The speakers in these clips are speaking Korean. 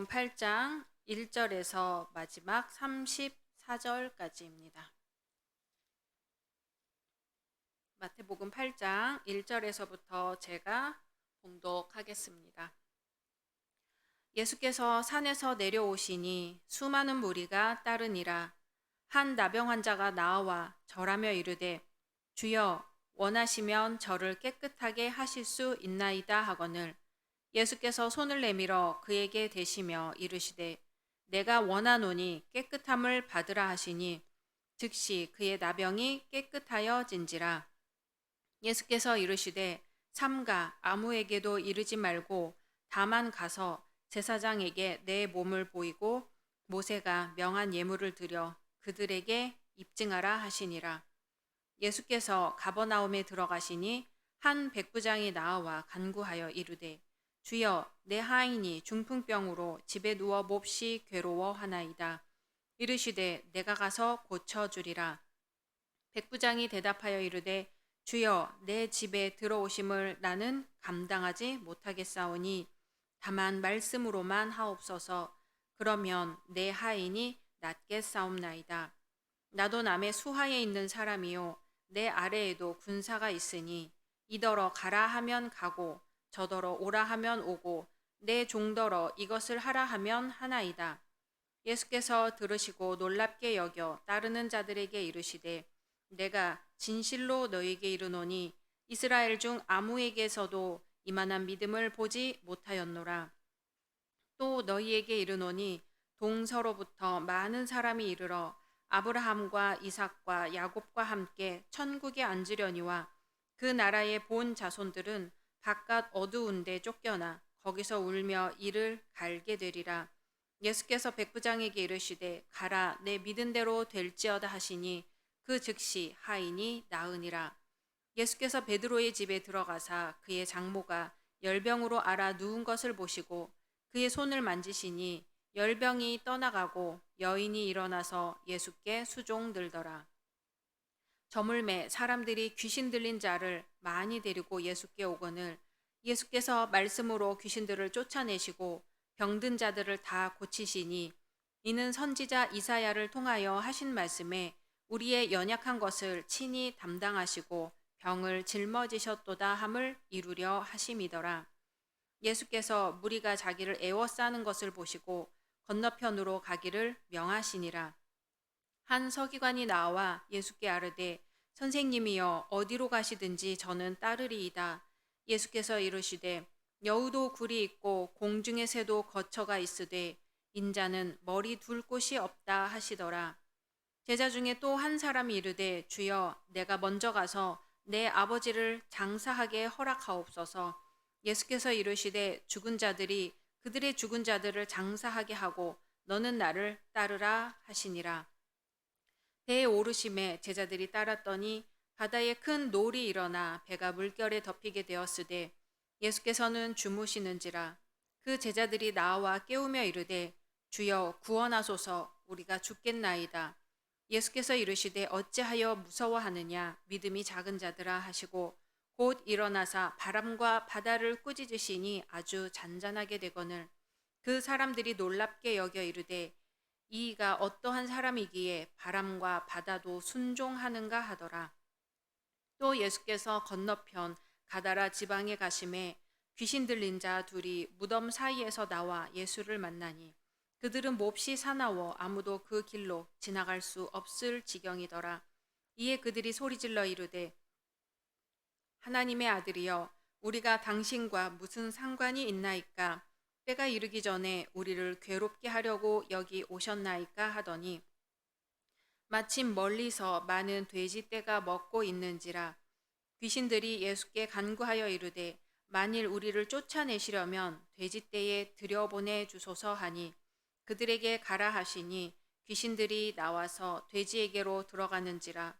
8장 1절에서 마지막 34절까지입니다. 마태복음 8장 1절에서부터 제가 봉독하겠습니다. 예수께서 산에서 내려오시니 수많은 무리가 따르니라. 한 나병 환자가 나와 절하며 이르되 주여 원하시면 저를 깨끗하게 하실 수 있나이다 하거늘 예수께서 손을 내밀어 그에게 대시며 이르시되 내가 원하노니 깨끗함을 받으라 하시니 즉시 그의 나병이 깨끗하여진지라. 예수께서 이르시되 삼가 아무에게도 이르지 말고 다만 가서 제사장에게 내 몸을 보이고 모세가 명한 예물을 드려 그들에게 입증하라 하시니라. 예수께서 가버나움에 들어가시니 한 백부장이 나와 간구하여 이르되 주여 내 하인이 중풍병으로 집에 누워 몹시 괴로워하나이다. 이르시되 내가 가서 고쳐주리라. 백부장이 대답하여 이르되 주여 내 집에 들어오심을 나는 감당하지 못하겠사오니 다만 말씀으로만 하옵소서. 그러면 내 하인이 낫겠사옵나이다. 나도 남의 수하에 있는 사람이요 내 아래에도 군사가 있으니 이더러 가라 하면 가고 저더러 오라 하면 오고 내 종더러 이것을 하라 하면 하나이다. 예수께서 들으시고 놀랍게 여겨 따르는 자들에게 이르시되 내가 진실로 너희에게 이르노니 이스라엘 중 아무에게서도 이만한 믿음을 보지 못하였노라. 또 너희에게 이르노니 동서로부터 많은 사람이 이르러 아브라함과 이삭과 야곱과 함께 천국에 앉으려니와 그 나라의 본 자손들은 바깥 어두운 데 쫓겨나 거기서 울며 이를 갈게 되리라. 예수께서 백부장에게 이르시되 가라 내 믿은 대로 될지어다 하시니 그 즉시 하인이 나으니라. 예수께서 베드로의 집에 들어가사 그의 장모가 열병으로 앓아 누운 것을 보시고 그의 손을 만지시니 열병이 떠나가고 여인이 일어나서 예수께 수종들더라. 저물매 사람들이 귀신 들린 자를 많이 데리고 예수께 오거늘 예수께서 말씀으로 귀신들을 쫓아내시고 병든 자들을 다 고치시니 이는 선지자 이사야를 통하여 하신 말씀에 우리의 연약한 것을 친히 담당하시고 병을 짊어지셨도다 함을 이루려 하심이더라. 예수께서 무리가 자기를 애워싸는 것을 보시고 건너편으로 가기를 명하시니라. 한 서기관이 나와 예수께 아르되 선생님이여 어디로 가시든지 저는 따르리이다. 예수께서 이르시되 여우도 굴이 있고 공중의 새도 거처가 있으되 인자는 머리 둘 곳이 없다 하시더라. 제자 중에 또 한 사람이 이르되 주여 내가 먼저 가서 내 아버지를 장사하게 허락하옵소서. 예수께서 이르시되 죽은 자들이 그들의 죽은 자들을 장사하게 하고 너는 나를 따르라 하시니라. 배에 오르심에 제자들이 따랐더니 바다에 큰 놀이 일어나 배가 물결에 덮이게 되었으되 예수께서는 주무시는지라. 그 제자들이 나와 깨우며 이르되 주여 구원하소서 우리가 죽겠나이다. 예수께서 이르시되 어찌하여 무서워하느냐 믿음이 작은 자들아 하시고 곧 일어나사 바람과 바다를 꾸짖으시니 아주 잔잔하게 되거늘 그 사람들이 놀랍게 여겨 이르되 이가 어떠한 사람이기에 바람과 바다도 순종하는가 하더라. 또 예수께서 건너편 가다라 지방에 가심에 귀신 들린 자 둘이 무덤 사이에서 나와 예수를 만나니 그들은 몹시 사나워 아무도 그 길로 지나갈 수 없을 지경이더라. 이에 그들이 소리질러 이르되 하나님의 아들이여 우리가 당신과 무슨 상관이 있나이까 때가 이르기 전에 우리를 괴롭게 하려고 여기 오셨나이까 하더니 마침 멀리서 많은 돼지떼가 먹고 있는지라. 귀신들이 예수께 간구하여 이르되 만일 우리를 쫓아내시려면 돼지떼에 들여보내 주소서 하니 그들에게 가라 하시니 귀신들이 나와서 돼지에게로 들어가는지라.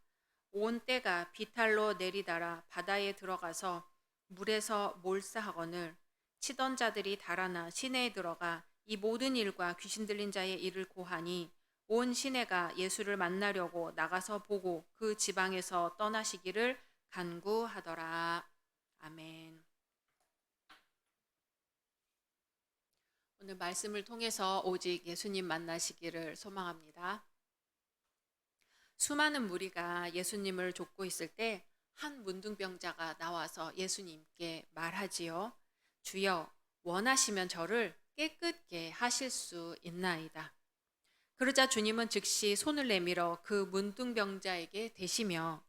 온 떼가 비탈로 내리달아 바다에 들어가서 물에서 몰사하거늘 치던 자들이 달아나 시내에 들어가 이 모든 일과 귀신 들린 자의 일을 고하니 온 시내가 예수를 만나려고 나가서 보고 그 지방에서 떠나시기를 간구하더라. 아멘. 오늘 말씀을 통해서 오직 예수님 만나시기를 소망합니다. 수많은 무리가 예수님을 좇고 있을 때 한 문둥병자가 나와서 예수님께 말하지요. 주여, 원하시면 저를 깨끗게 하실 수 있나이다. 그러자 주님은 즉시 손을 내밀어 그 문둥병자에게 대시며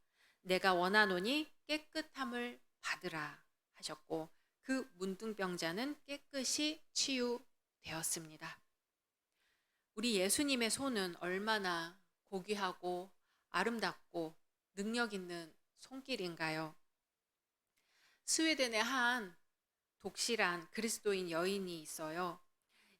내가 원하노니 깨끗함을 받으라 하셨고 그 문둥병자는 깨끗이 치유되었습니다. 우리 예수님의 손은 얼마나 고귀하고 아름답고 능력 있는 손길인가요? 스웨덴의 한 독실한 그리스도인 여인이 있어요.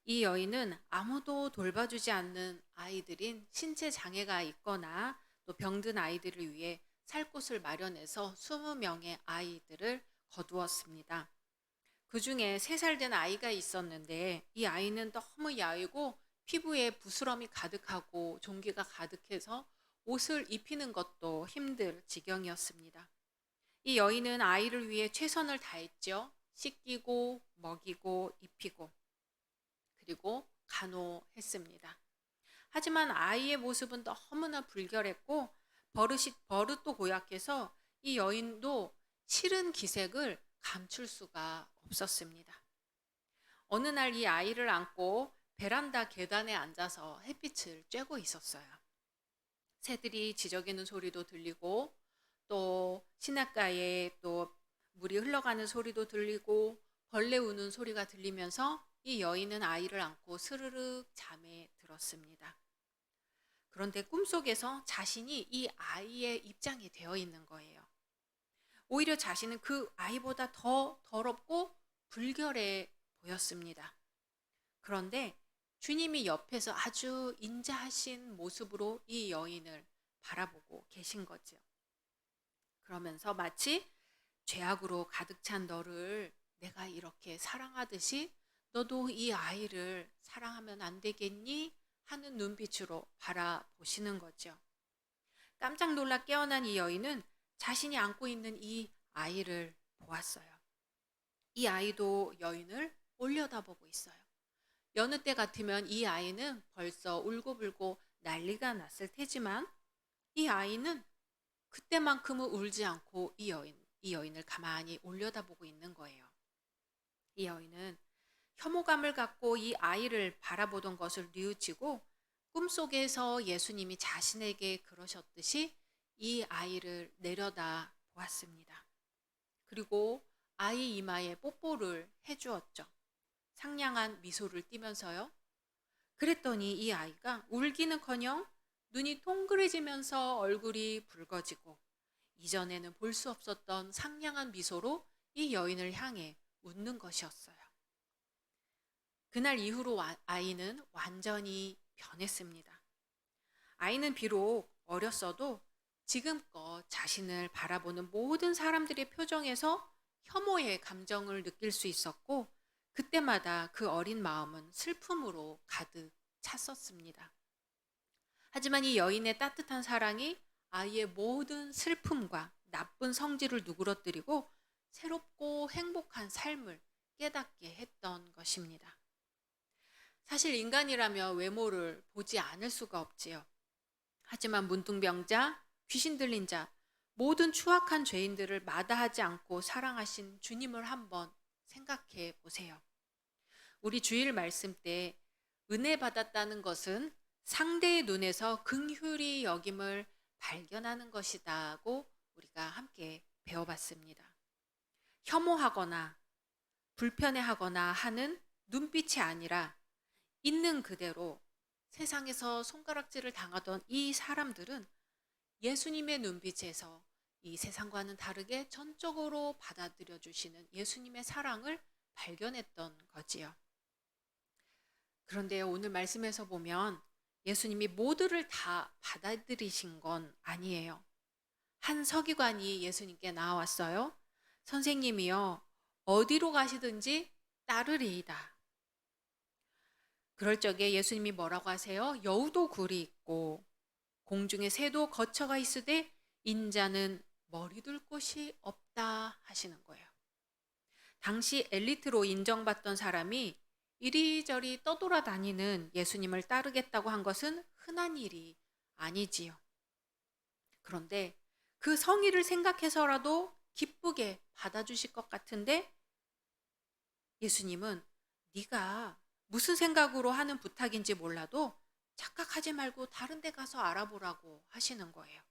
이 여인은 아무도 돌봐주지 않는 아이들인 신체 장애가 있거나 또 병든 아이들을 위해 살 곳을 마련해서 20명의 아이들을 거두었습니다. 그 중에 3살 된 아이가 있었는데 이 아이는 너무 야위고 피부에 부스럼이 가득하고 종기가 가득해서 옷을 입히는 것도 힘들 지경이었습니다. 이 여인은 아이를 위해 최선을 다했죠. 씻기고 먹이고 입히고 그리고 간호했습니다. 하지만 아이의 모습은 너무나 불결했고 버릇도 고약해서 이 여인도 싫은 기색을 감출 수가 없었습니다. 어느 날 이 아이를 안고 베란다 계단에 앉아서 햇빛을 쬐고 있었어요. 새들이 지저귀는 소리도 들리고 또 시냇가에 또 물이 흘러가는 소리도 들리고 벌레 우는 소리가 들리면서 이 여인은 아이를 안고 스르륵 잠에 들었습니다. 그런데 꿈속에서 자신이 이 아이의 입장이 되어 있는 거예요. 오히려 자신은 그 아이보다 더 더럽고 불결해 보였습니다. 그런데 주님이 옆에서 아주 인자하신 모습으로 이 여인을 바라보고 계신 거죠. 그러면서 마치 죄악으로 가득 찬 너를 내가 이렇게 사랑하듯이 너도 이 아이를 사랑하면 안 되겠니? 하는 눈빛으로 바라보시는 거죠. 깜짝 놀라 깨어난 이 여인은 자신이 안고 있는 이 아이를 보았어요. 이 아이도 여인을 올려다보고 있어요. 여느 때 같으면 이 아이는 벌써 울고불고 난리가 났을 테지만 이 아이는 그때만큼은 울지 않고 이 여인을 가만히 올려다보고 있는 거예요. 이 여인은 혐오감을 갖고 이 아이를 바라보던 것을 뉘우치고 꿈속에서 예수님이 자신에게 그러셨듯이 이 아이를 내려다 보았습니다. 그리고 아이 이마에 뽀뽀를 해주었죠. 상냥한 미소를 띠면서요. 그랬더니 이 아이가 울기는커녕 눈이 동그래지면서 얼굴이 붉어지고 이전에는 볼 수 없었던 상냥한 미소로 이 여인을 향해 웃는 것이었어요. 그날 이후로 아이는 완전히 변했습니다. 아이는 비록 어렸어도 지금껏 자신을 바라보는 모든 사람들의 표정에서 혐오의 감정을 느낄 수 있었고 그때마다 그 어린 마음은 슬픔으로 가득 찼었습니다. 하지만 이 여인의 따뜻한 사랑이 아이의 모든 슬픔과 나쁜 성질을 누그러뜨리고 새롭고 행복한 삶을 깨닫게 했던 것입니다. 사실 인간이라면 외모를 보지 않을 수가 없지요. 하지만 문둥병자, 귀신 들린 자, 모든 추악한 죄인들을 마다하지 않고 사랑하신 주님을 한번 생각해 보세요. 우리 주일 말씀 때 은혜 받았다는 것은 상대의 눈에서 긍휼히 여김을 발견하는 것이다고 우리가 함께 배워봤습니다. 혐오하거나 불편해하거나 하는 눈빛이 아니라 있는 그대로 세상에서 손가락질을 당하던 이 사람들은 예수님의 눈빛에서 이 세상과는 다르게 전적으로 받아들여 주시는 예수님의 사랑을 발견했던 거지요. 그런데 오늘 말씀에서 보면 예수님이 모두를 다 받아들이신 건 아니에요. 한 서기관이 예수님께 나왔어요. 선생님이요, 어디로 가시든지 따르리이다. 그럴 적에 예수님이 뭐라고 하세요? 여우도 굴이 있고 공중에 새도 거처가 있으되 인자는 머리 둘 곳이 없다 하시는 거예요. 당시 엘리트로 인정받던 사람이 이리저리 떠돌아다니는 예수님을 따르겠다고 한 것은 흔한 일이 아니지요. 그런데 그 성의를 생각해서라도 기쁘게 받아주실 것 같은데 예수님은 네가 무슨 생각으로 하는 부탁인지 몰라도 착각하지 말고 다른 데 가서 알아보라고 하시는 거예요.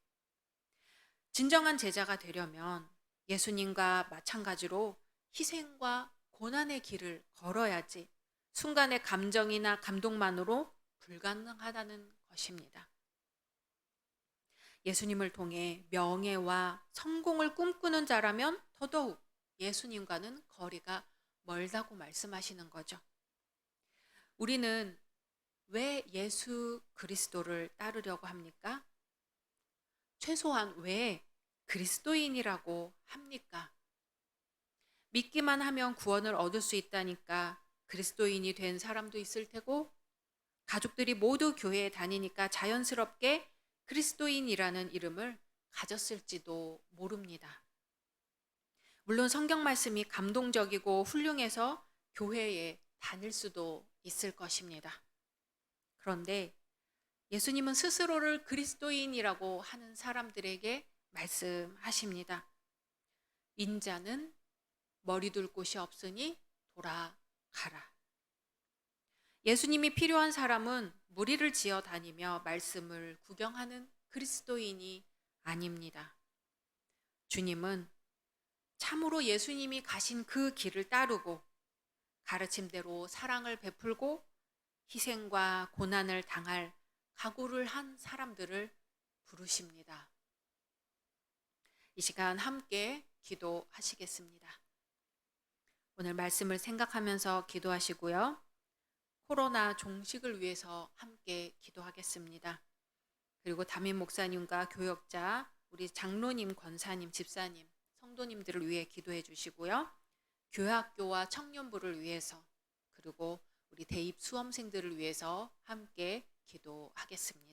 진정한 제자가 되려면 예수님과 마찬가지로 희생과 고난의 길을 걸어야지 순간의 감정이나 감동만으로 불가능하다는 것입니다. 예수님을 통해 명예와 성공을 꿈꾸는 자라면 더더욱 예수님과는 거리가 멀다고 말씀하시는 거죠. 우리는 왜 예수 그리스도를 따르려고 합니까? 최소한 왜 그리스도인이라고 합니까? 믿기만 하면 구원을 얻을 수 있다니까 그리스도인이 된 사람도 있을 테고, 가족들이 모두 교회에 다니니까 자연스럽게 그리스도인이라는 이름을 가졌을지도 모릅니다. 물론 성경 말씀이 감동적이고 훌륭해서 교회에 다닐 수도 있을 것입니다. 그런데 예수님은 스스로를 그리스도인이라고 하는 사람들에게 말씀하십니다. 인자는 머리 둘 곳이 없으니 돌아가라. 예수님이 필요한 사람은 무리를 지어 다니며 말씀을 구경하는 그리스도인이 아닙니다. 주님은 참으로 예수님이 가신 그 길을 따르고 가르침대로 사랑을 베풀고 희생과 고난을 당할 각오를 한 사람들을 부르십니다. 이 시간 함께 기도하시겠습니다. 오늘 말씀을 생각하면서 기도하시고요. 코로나 종식을 위해서 함께 기도하겠습니다. 그리고 담임 목사님과 교역자, 우리 장로님, 권사님, 집사님, 성도님들을 위해 기도해 주시고요. 교회학교와 청년부를 위해서, 그리고 우리 대입 수험생들을 위해서 함께 기도하겠습니다.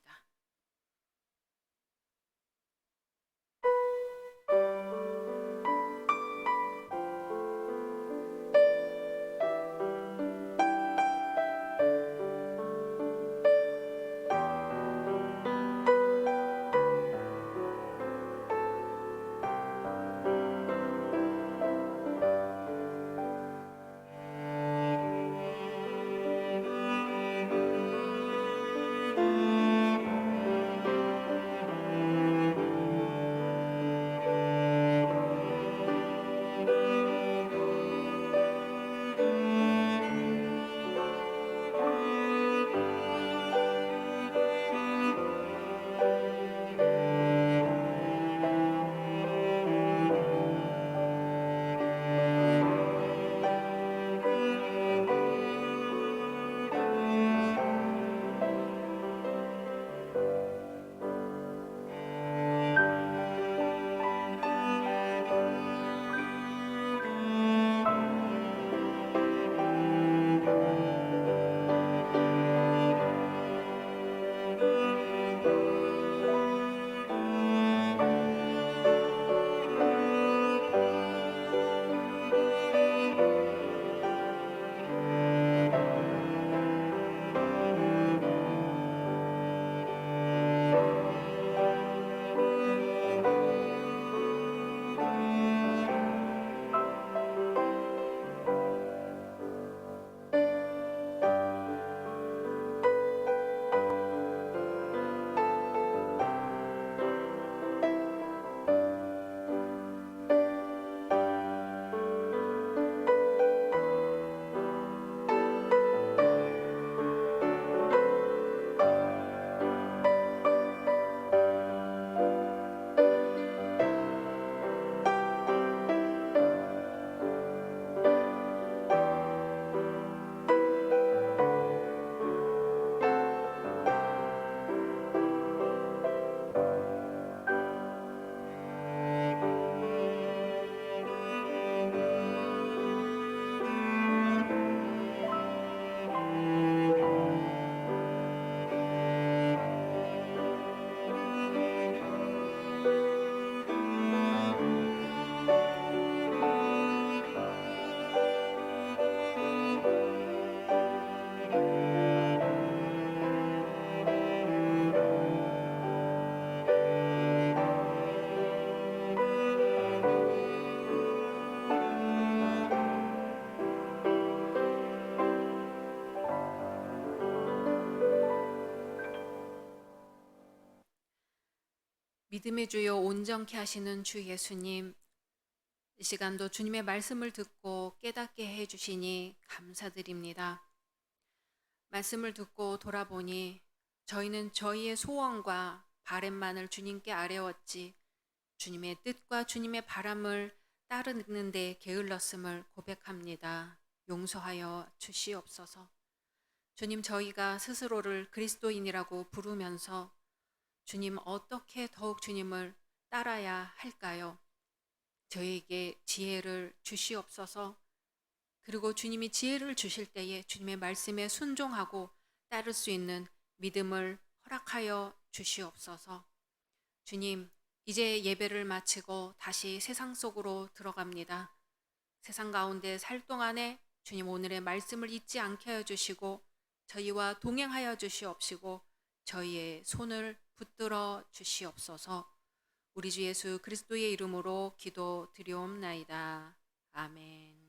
믿음의 주요 온전케 하시는 주 예수님, 이 시간도 주님의 말씀을 듣고 깨닫게 해주시니 감사드립니다. 말씀을 듣고 돌아보니 저희는 저희의 소원과 바램만을 주님께 아뢰었지 주님의 뜻과 주님의 바람을 따르는 데 게을렀음을 고백합니다. 용서하여 주시옵소서. 주님, 저희가 스스로를 그리스도인이라고 부르면서 주님, 어떻게 더욱 주님을 따라야 할까요? 저에게 지혜를 주시옵소서. 그리고 주님이 지혜를 주실 때에 주님의 말씀에 순종하고 따를 수 있는 믿음을 허락하여 주시옵소서. 주님, 이제 예배를 마치고 다시 세상 속으로 들어갑니다. 세상 가운데 살 동안에 주님 오늘의 말씀을 잊지 않게 하여 주시고 저희와 동행하여 주시옵시고 저희의 손을 붙들어 주시옵소서. 우리 주 예수 그리스도의 이름으로 기도드리옵나이다. 아멘.